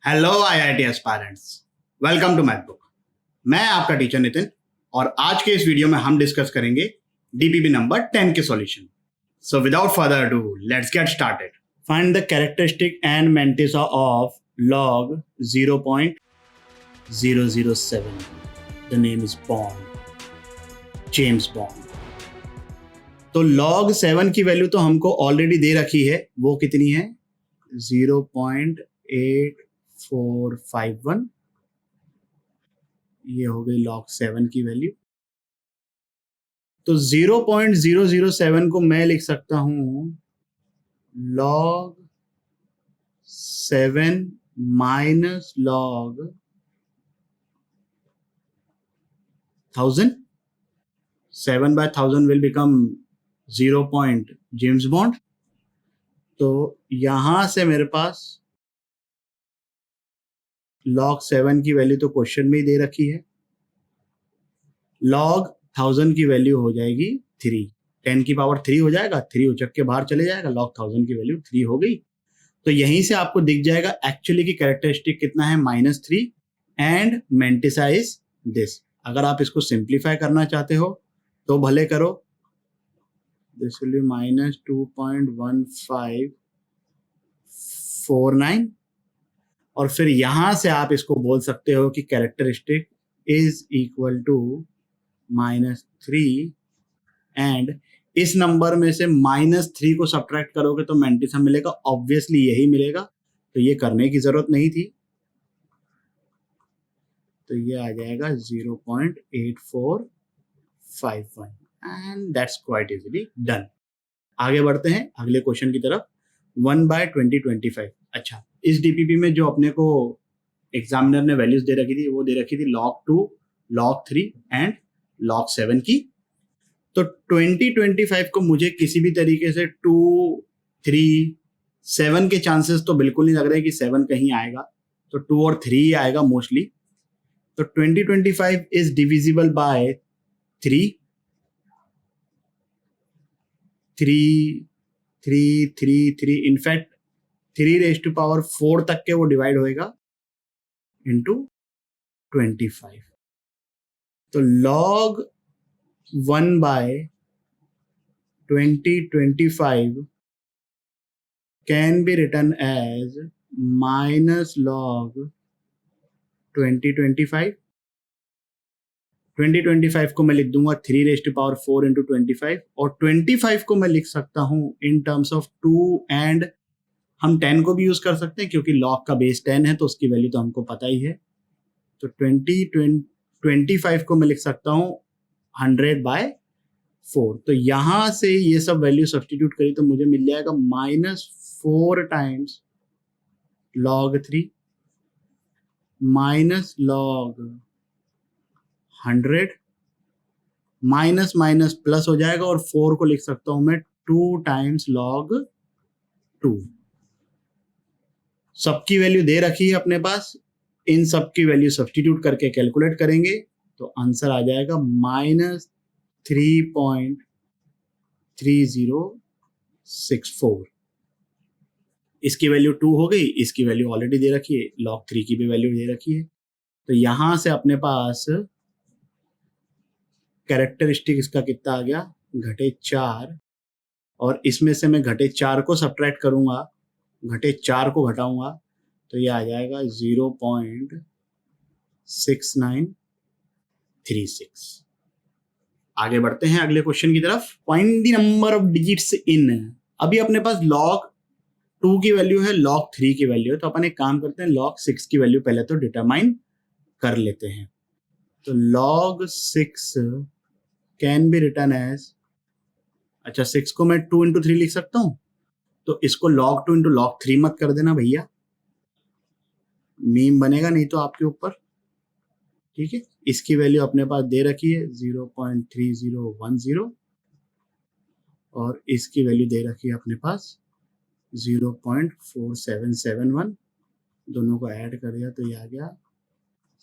Hello IIT aspirants, welcome to math book. मैं आपका teacher Nitin और आज के इस वीडियो में हम डिस्कस करेंगे डीपीपी नंबर 10 के solution. So without further ado let's get started. Find the characteristic and mantissa of log 0.007. The name is bond, James bond. तो log 7 की वैल्यू तो हमको ऑलरेडी दे रखी है, वो कितनी है 0.8451। ये हो गई log 7 की वैल्यू। तो 0.007 को मैं लिख सकता हूं log 7 minus log 1000। 7 by 1000 will become 0. James bond. तो यहां से मेरे पास log 7 की वैल्यू तो क्वेश्चन में ही दे रखी है। log 1000 की वैल्यू हो जाएगी 3। 10 की पावर 3 हो जाएगा, 3 उचक के बाहर चले जाएगा, log 1000 की वैल्यू 3 हो गई। तो यहीं से आपको दिख जाएगा एक्चुअली की कैरेक्टरिस्टिक कितना है -3 एंड मेंटिसा इज दिस। अगर आप इसको सिंप्लीफाई करना चाहते हो तो भले करो। दिस विल बी -2.1549 और फिर यहां से आप इसको बोल सकते हो कि characteristic is equal to -3 and इस नंबर में से -3 को सब्ट्रैक्ट करोगे तो मेंटिसा मिलेगा, ऑब्वियसली यही मिलेगा, तो ये करने की जरूरत नहीं थी। तो ये आ जाएगा 0.8451 and that's quite easily done. आगे बढ़ते हैं अगले क्वेश्चन की तरफ। 1/2025। अच्छा, इस डीपीपी में जो अपने को एग्जामिनर ने वैल्यूज दे रखी थी वो दे रखी थी log 2, log 3 एंड log 7 की। तो 2025 को मुझे किसी भी तरीके से 2, 3, 7 के चांसेस तो बिल्कुल नहीं लग रहे कि 7 कहीं आएगा, तो 2 और 3 ही आएगा मोस्टली। तो 2025 इज डिविजिबल बाय 3, 3, 3, 3, 3, इनफैक्ट 3⁴ तक के वो डिवाइड होएगा इंटू 25। तो log 1/2025 can be written as -log 2025। 2025 को मैं लिख दूंगा 3⁴ इंटू 25 और 25 को मैं लिख सकता हूं इन टर्म्स ऑफ 2 एंड हम 10 को भी यूज कर सकते हैं क्योंकि log का बेस 10 है तो उसकी वैल्यू तो हमको पता ही है। तो 25 को मैं लिख सकता हूं 100/4। तो यहां से ये सब वैल्यू सब्स्टिट्यूट करी तो मुझे मिल जाएगा -4 times log 3 minus log 100 minus minus plus हो जाएगा और 4 को लिख सकता हूं मैं 2 टाइम्स log 2। सबकी वैल्यू दे रखी है अपने पास, इन सब की वैल्यू सब्स्टिट्यूट करके कैलकुलेट करेंगे तो आंसर आ जाएगा -3.3064। इसकी वैल्यू 2 हो गई, इसकी वैल्यू ऑलरेडी दे रखी है, log 3 की भी वैल्यू दे रखी है। तो यहां से अपने पास कैरेक्टरिस्टिक इसका कितना आ गया -4 और इसमें से मैं -4 को सब्ट्रैक्ट करूंगा, -4 को घटाऊंगा तो ये आ जाएगा 0.6936। आगे बढ़ते हैं अगले क्वेश्चन की तरफ। Find the number of digits इन। अभी अपने पास log 2 की वैल्यू है, log 3 की वैल्यू है, तो अपन एक काम करते हैं log 6 की वैल्यू पहले तो डिटरमाइन कर लेते हैं। तो log 6 can be written as, अच्छा 6 को मैं 2 इंटू 3 लिख सकता हूं, तो इसको log 2 इंटू log 3 मत कर देना भैया, मीम बनेगा नहीं तो आपके ऊपर, ठीक है। इसकी वैल्यू अपने पास दे रखी है 0.3010 और इसकी वैल्यू दे रखी है अपने पास 0.4771। दोनों को ऐड कर दिया तो ये आ गया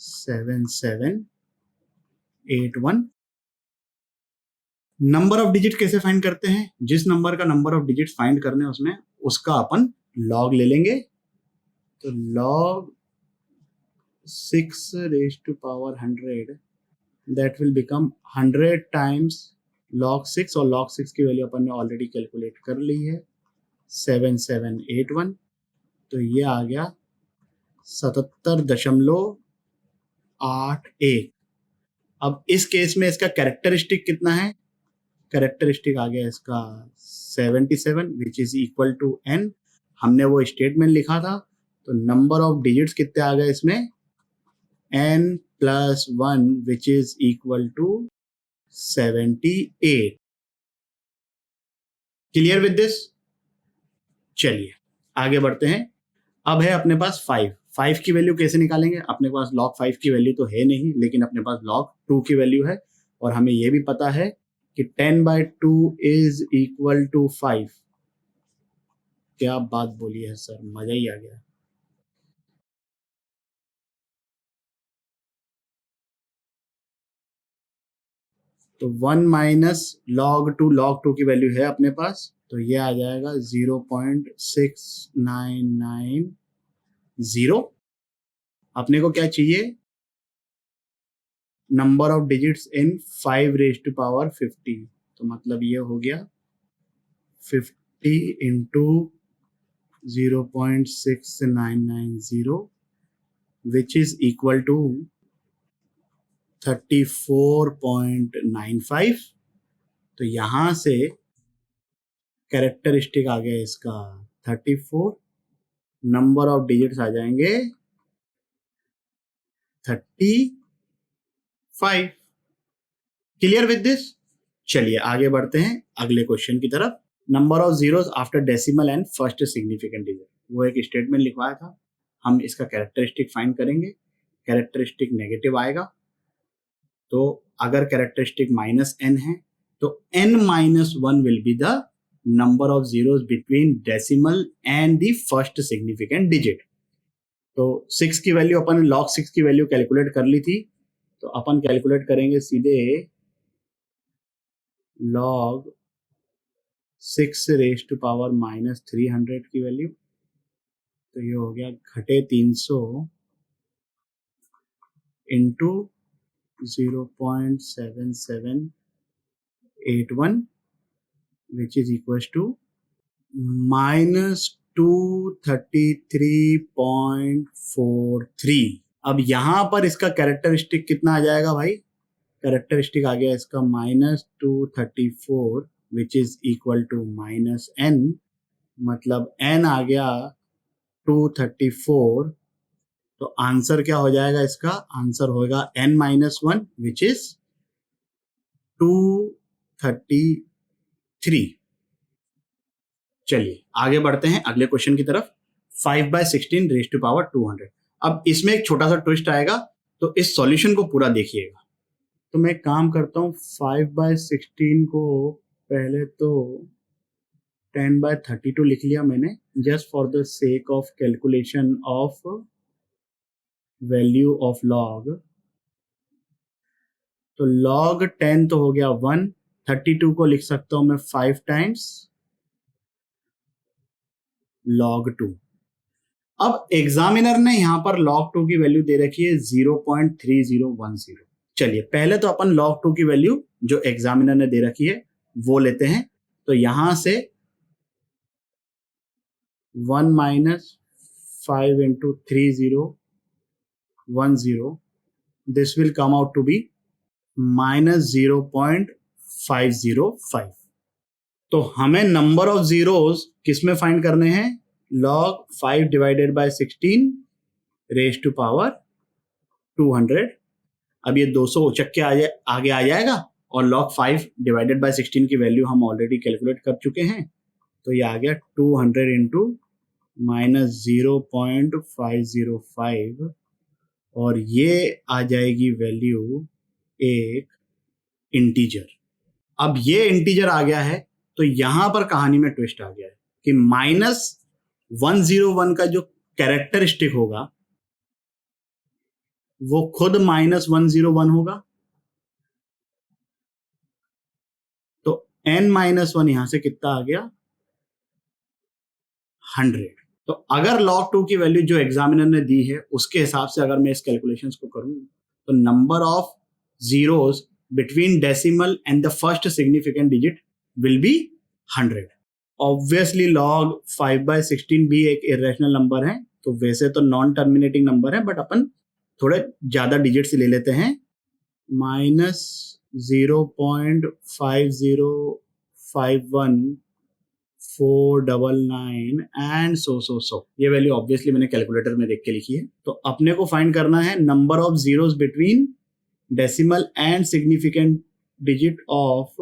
7781। नंबर ऑफ डिजिट कैसे फाइंड करते हैं? जिस नंबर का नंबर ऑफ डिजिट फाइंड करने उसमें उसका अपन लॉग ले लेंगे। तो log 6 raised to power 100, that will become 100 times log 6, और log 6 की वैल्यू अपन ने ऑलरेडी कैलकुलेट कर ली है 7781, तो ये आ गया 77.81। अब इस केस में इसका कैरेक्टरिस्टिक कितना है, कैरेक्टरिस्टिक आ गया इसका 77 which is equal to n, हमने वो स्टेटमेंट लिखा था, तो नंबर ऑफ डिजिट्स कितने आ गए इसमें n plus 1 which is equal to 78। Clear with this? चलिए आगे बढ़ते हैं। अब है अपने पास 5 की वैल्यू कैसे निकालेंगे, अपने पास log 5 की वैल्यू तो है नहीं, लेकिन अपने पास log 2 की वैल्यू है, और हमें यह भी पता है कि 10/2 इज इक्वल टू 5। क्या बात बोली है सर, मजा ही आ गया। तो 1 माइनस log 2 की वैल्यू है अपने पास, तो ये आ जाएगा 0.6990। अपने को क्या चाहिए, number of digits in 5 raise to power 50, तो मतलब ये हो गया 50 into 0.6990 which is equal to 34.95। तो यहां से कैरेक्टरिस्टिक आ गया इसका 34, नंबर ऑफ डिजिट्स आ जाएंगे 35। Clear with this? चलिए आगे बढ़ते हैं अगले क्वेश्चन की तरफ। Number of zeros after decimal and first significant digit, वो एक स्टेटमेंट लिखवाया था, हम इसका कैरेक्टरिस्टिक फाइंड करेंगे। कैरेक्टरिस्टिक नेगेटिव आएगा, तो अगर कैरेक्टरिस्टिक -n है तो n-1 will be the number of zeros between decimal and the first significant digit. तो 6 की वैल्यू अपन log 6 की वैल्यू कैलकुलेट कर ली थी, तो अपन कैलकुलेट करेंगे सीधे log 6 रेज टू पावर -300 की वैल्यू, तो ये हो गया घटे 300 into 0.7781 which is equal to -233.43। अब यहां पर इसका कैरेक्टरिस्टिक कितना आ जाएगा भाई, कैरेक्टरिस्टिक आ गया इसका -234 which is equal to -n, मतलब n आ गया 234। तो आंसर क्या हो जाएगा इसका, आंसर होगा n-1 विच इज 233। चलिए आगे बढ़ते हैं अगले क्वेश्चन की तरफ। 5/16 रेज टू पावर 200। अब इसमें एक छोटा सा ट्विस्ट आएगा, तो इस सॉल्यूशन को पूरा देखिएगा। तो मैं काम करता हूं, 5/16 को पहले तो 10/32 लिख लिया मैंने, just for the sake of calculation of value of log. तो log 10 तो हो गया 1, 32 को लिख सकता हूं मैं 5 टाइम्स log 2। अब एग्जामिनर ने यहां पर log 2 की वैल्यू दे रखी है 0.3010। चलिए पहले तो अपन log 2 की वैल्यू जो एग्जामिनर ने दे रखी है वो लेते हैं। तो यहां से 1 minus 5 into 3010, this will come out to be -0.505। तो हमें नंबर ऑफ जीरोस किसमें फाइंड करने हैं, log 5 divided by 16 raise to power 200। अब ये 200 उचक के आगे आ जाएगा, और log 5 डिवाइडेड बाय 16 की वैल्यू हम ऑलरेडी कैलकुलेट कर चुके हैं, तो ये आ गया 200 इंटू -0.505, और ये आ जाएगी वैल्यू एक इंटीजर। अब ये इंटीजर आ गया है, तो यहां पर कहानी में ट्विस्ट आ गया है कि -101 का जो कैरेक्टरिस्टिक होगा वो खुद -101 होगा। तो n-1 यहां से कितना आ गया, 100। तो अगर log 2 की वैल्यू जो एग्जामिनर ने दी है उसके हिसाब से अगर मैं इस कैलकुलेशंस को करूं तो number of zeros between decimal and the first significant digit will be 100. Obviously log 5/16 भी एक irrational नंबर है, तो वैसे तो नॉन टर्मिनेटिंग नंबर है, बट अपन थोड़े ज्यादा डिजिट्स ले लेते हैं, -0.5051499 एंड सो ये वैल्यू ऑब्वियसली मैंने कैलकुलेटर में देख के लिखी है। तो अपने को फाइंड करना है number of zeros between decimal and significant digit of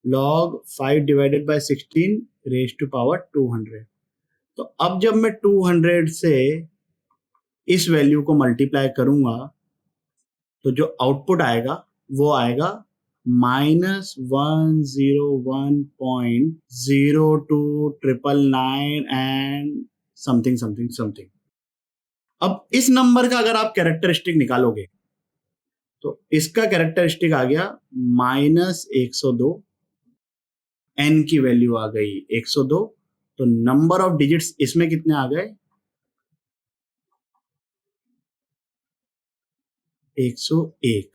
log 5/16 raised to power 200। तो अब जब मैं 200 से इस वैल्यू को मल्टीप्लाई करूंगा तो जो आउटपुट आएगा वो आएगा -101.0299 एंड समथिंग। अब इस नंबर का अगर आप कैरेक्टरिस्टिक निकालोगे तो इसका कैरेक्टरिस्टिक आ गया -102, n की वैल्यू आ गई 102, तो नंबर ऑफ डिजिट्स इसमें कितने आ गए 101।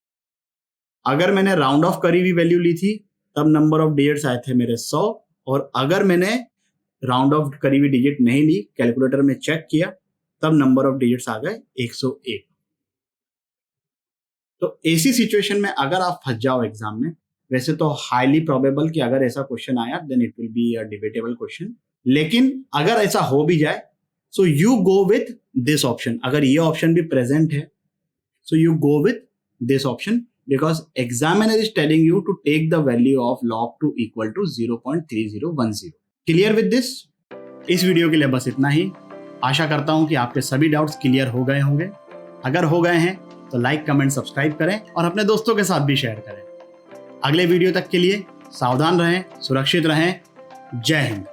अगर मैंने राउंड ऑफ करी हुई वैल्यू ली थी तब नंबर ऑफ डिजिट्स आए थे मेरे 100, और अगर मैंने राउंड ऑफ करी हुई डिजिट नहीं ली, कैलकुलेटर में चेक किया, तब नंबर ऑफ डिजिट्स आ गए 101। तो ऐसी सिचुएशन में अगर आप फंस जाओ एग्जाम में, वैसे तो हाईली प्रोबेबल कि अगर ऐसा क्वेश्चन आया then it will be a debatable question, लेकिन अगर ऐसा हो भी जाए so you go with this option. अगर ये ऑप्शन भी प्रेजेंट है so you go with this option, because examiner is telling you to take the value of log 2 equal to 0.3010। Clear with this? इस वीडियो के लिए बस इतना ही। आशा करता हूं कि आपके सभी डाउट्स क्लियर हो गए होंगे। अगर हो गए हैं तो लाइक, कमेंट, सब्सक्राइब करें और अपने दोस्तों के साथ भी शेयर करें। अगले वीडियो तक के लिए सावधान रहें, सुरक्षित रहें। जय हिंद।